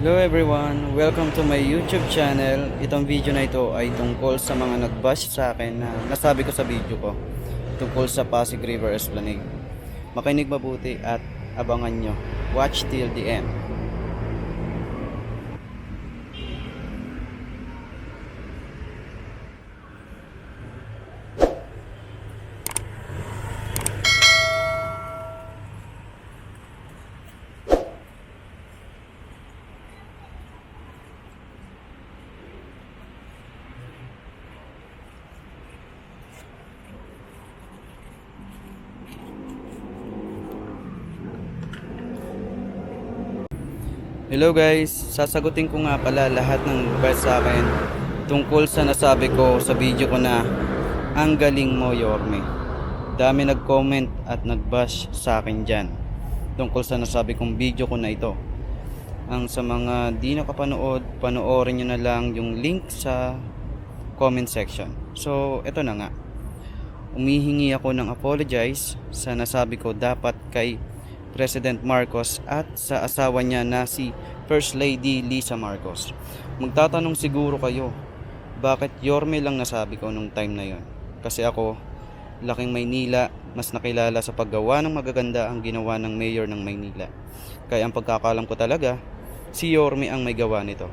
Hello everyone! Welcome to my YouTube channel. Itong video na ito ay tungkol sa mga nag-bash sa akin na nasabi ko sa video ko tungkol sa Pasig River Esplanade. Makinig mabuti at abangan nyo. Watch till the end. Hello guys! Sasagutin ko nga pala lahat ng bash sa akin tungkol sa nasabi ko sa video ko na ang galing mo, Yorme. Dami nag-comment at nag-bash sa akin dyan tungkol sa nasabi kong video ko na ito. Ang sa mga di nakapanood, panoorin nyo na lang yung link sa comment section. So ito na nga, umihingi ako ng apologize sa nasabi ko dapat kay President Marcos at sa asawa niya na si First Lady Lisa Marcos. Magtatanong siguro kayo, bakit Yorme lang nasabi ko nung time na yon? Kasi ako, laking Maynila, mas nakilala sa paggawa ng magaganda ang ginawa ng mayor ng Maynila. Kaya ang pagkakalam ko talaga, si Yorme ang may gawa nito.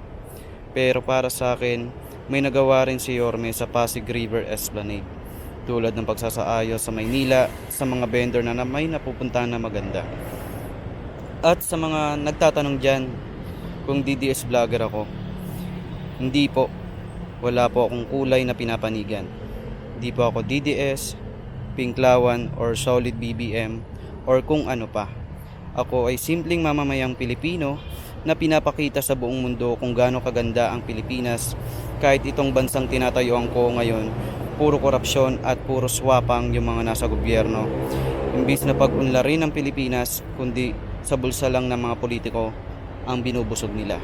Pero para sa akin, may nagawa rin si Yorme sa Pasig River Esplanade, tulad ng pagsasaayos sa Maynila sa mga vendor na may napupuntahan na maganda. At sa mga nagtatanong dyan kung DDS vlogger ako, hindi po. Wala po akong kulay na pinapanigan. Hindi po ako DDS, Pinklawan or Solid BBM or kung ano pa. Ako ay simpleng mamamayang Pilipino na pinapakita sa buong mundo kung gaano kaganda ang Pilipinas, kahit itong bansang tinatayuan ko ngayon puro korupsyon at puro swapang yung mga nasa gobyerno. Imbis na pag-unlarin ng Pilipinas, kundi sa bulsa lang ng mga politiko ang binubusog nila.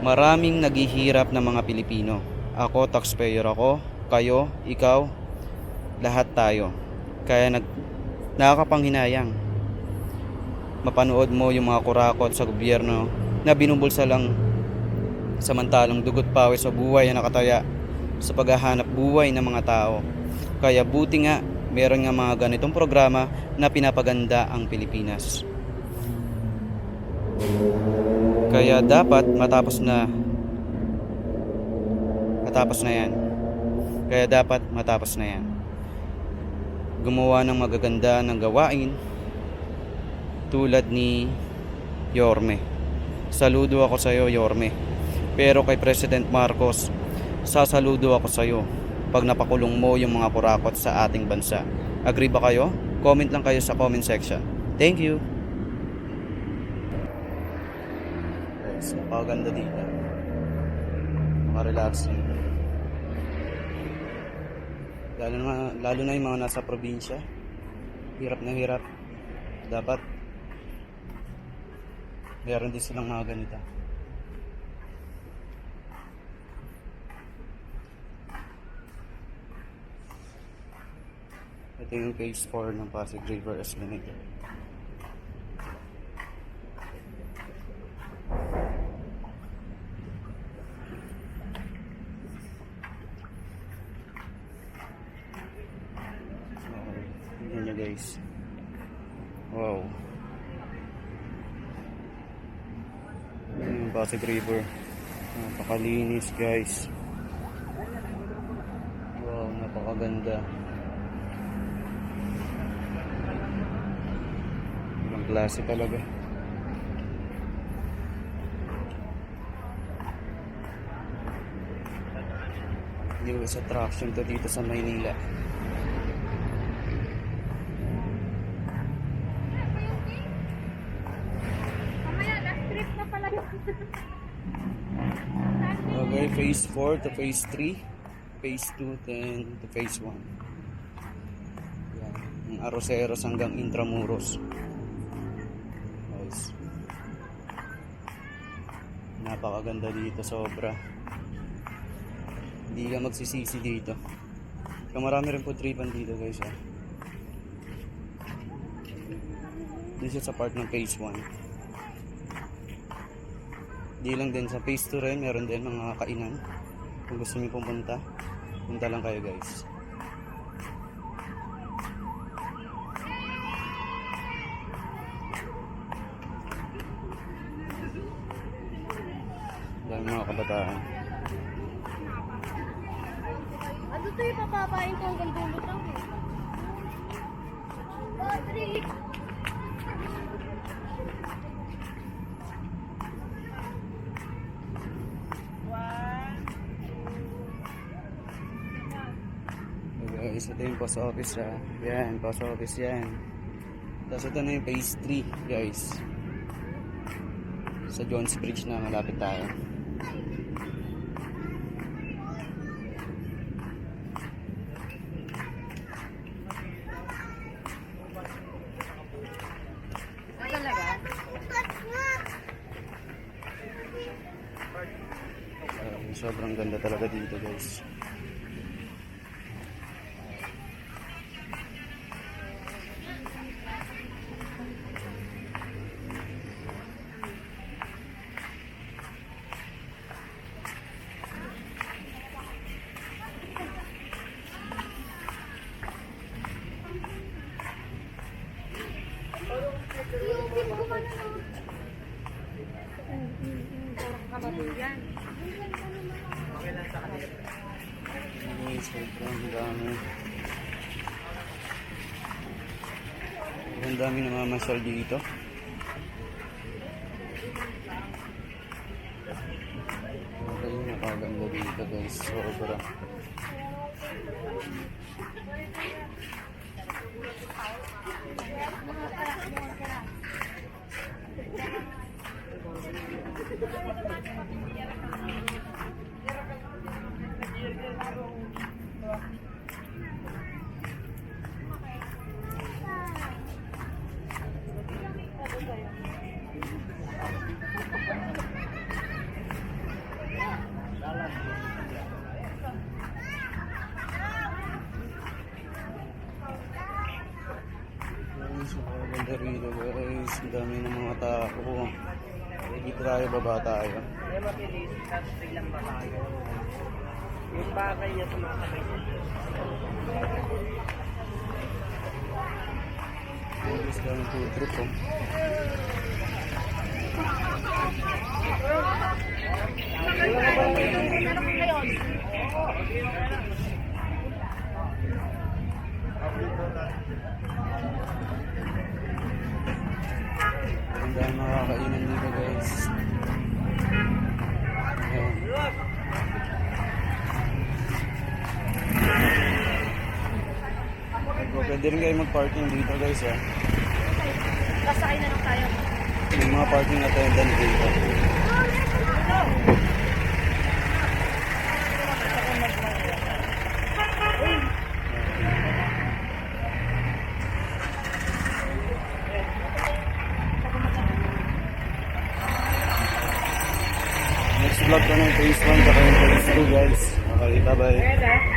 Maraming naghihirap na mga Pilipino. Ako, taxpayer ako, kayo, ikaw, lahat tayo. Kaya nakakapanghinayang mapanood mo yung mga kurakot sa gobyerno na binubulsa lang, samantalang dugot pawis sa buhay na nakataya sa paghahanap buhay ng mga tao. Kaya buti nga meron nga mga ganitong programa na pinapaganda ang Pilipinas. Kaya dapat matapos na yan. Gumawa ng magaganda ng gawain tulad ni Yorme. Saludo ako sa iyo, Yorme. Pero kay President Marcos, sasaludo ako sa iyo pag napakulong mo yung mga kurakot sa ating bansa. Agree ba kayo? Comment lang kayo sa comment section. Thank you. Guys, napakaganda dito. Maka-relaxing. Lalo na yung mga nasa probinsya. Hirap na hirap. Dapat meron din silang mga ganito. Ito yung phase 4 ng Pasig River Esplanade. Tignan nyo guys. Wow. Ito yung Pasig River. Napakalinis guys. Wow, napakaganda. Klase talaga. Newest attraction to dito sa Maynila. Okay, phase 4 to phase 3, phase 2 then to phase 1. Yan, yung Aroseros hanggang Intramuros. Napakaganda dito, sobra. Hindi ka magsisisi dito. Kaya marami rin po tripan dito guys. Dito sa part ng phase 1. Di lang din sa phase 2 rin, meron din mga kainan. Kung gusto niyo pumunta, punta lang kayo guys. Dami mga kabataan. Ano to yung papapain ko hanggang dulo daw eh. Patrick! Okay guys, ito yung post office yan, post office yan. Tapos ito na yung phase 3 guys. Sa Jones Bridge na malapit tayo. Sobrang ganda talaga dito guys. Sobrang dami. Ang dami namamasyal dito. Okay, nakaganda dito guys. Sobra. Ganda rito guys, ang dami ng mga tao. Dito tayo, baba tayo. Kaya mabilis, tapos biglang babago. Yung bagay niya sumakabay niya. Guys, daming food trip oh. Ang dami makakainan dito guys. Ayan. Pwede rin kayo mag-parking dito guys ha. Kasakay na lang tayo. May mga parking attendant dito. Next vlog ko ng phase 1 at phase 2 guys. Okay, bye bye.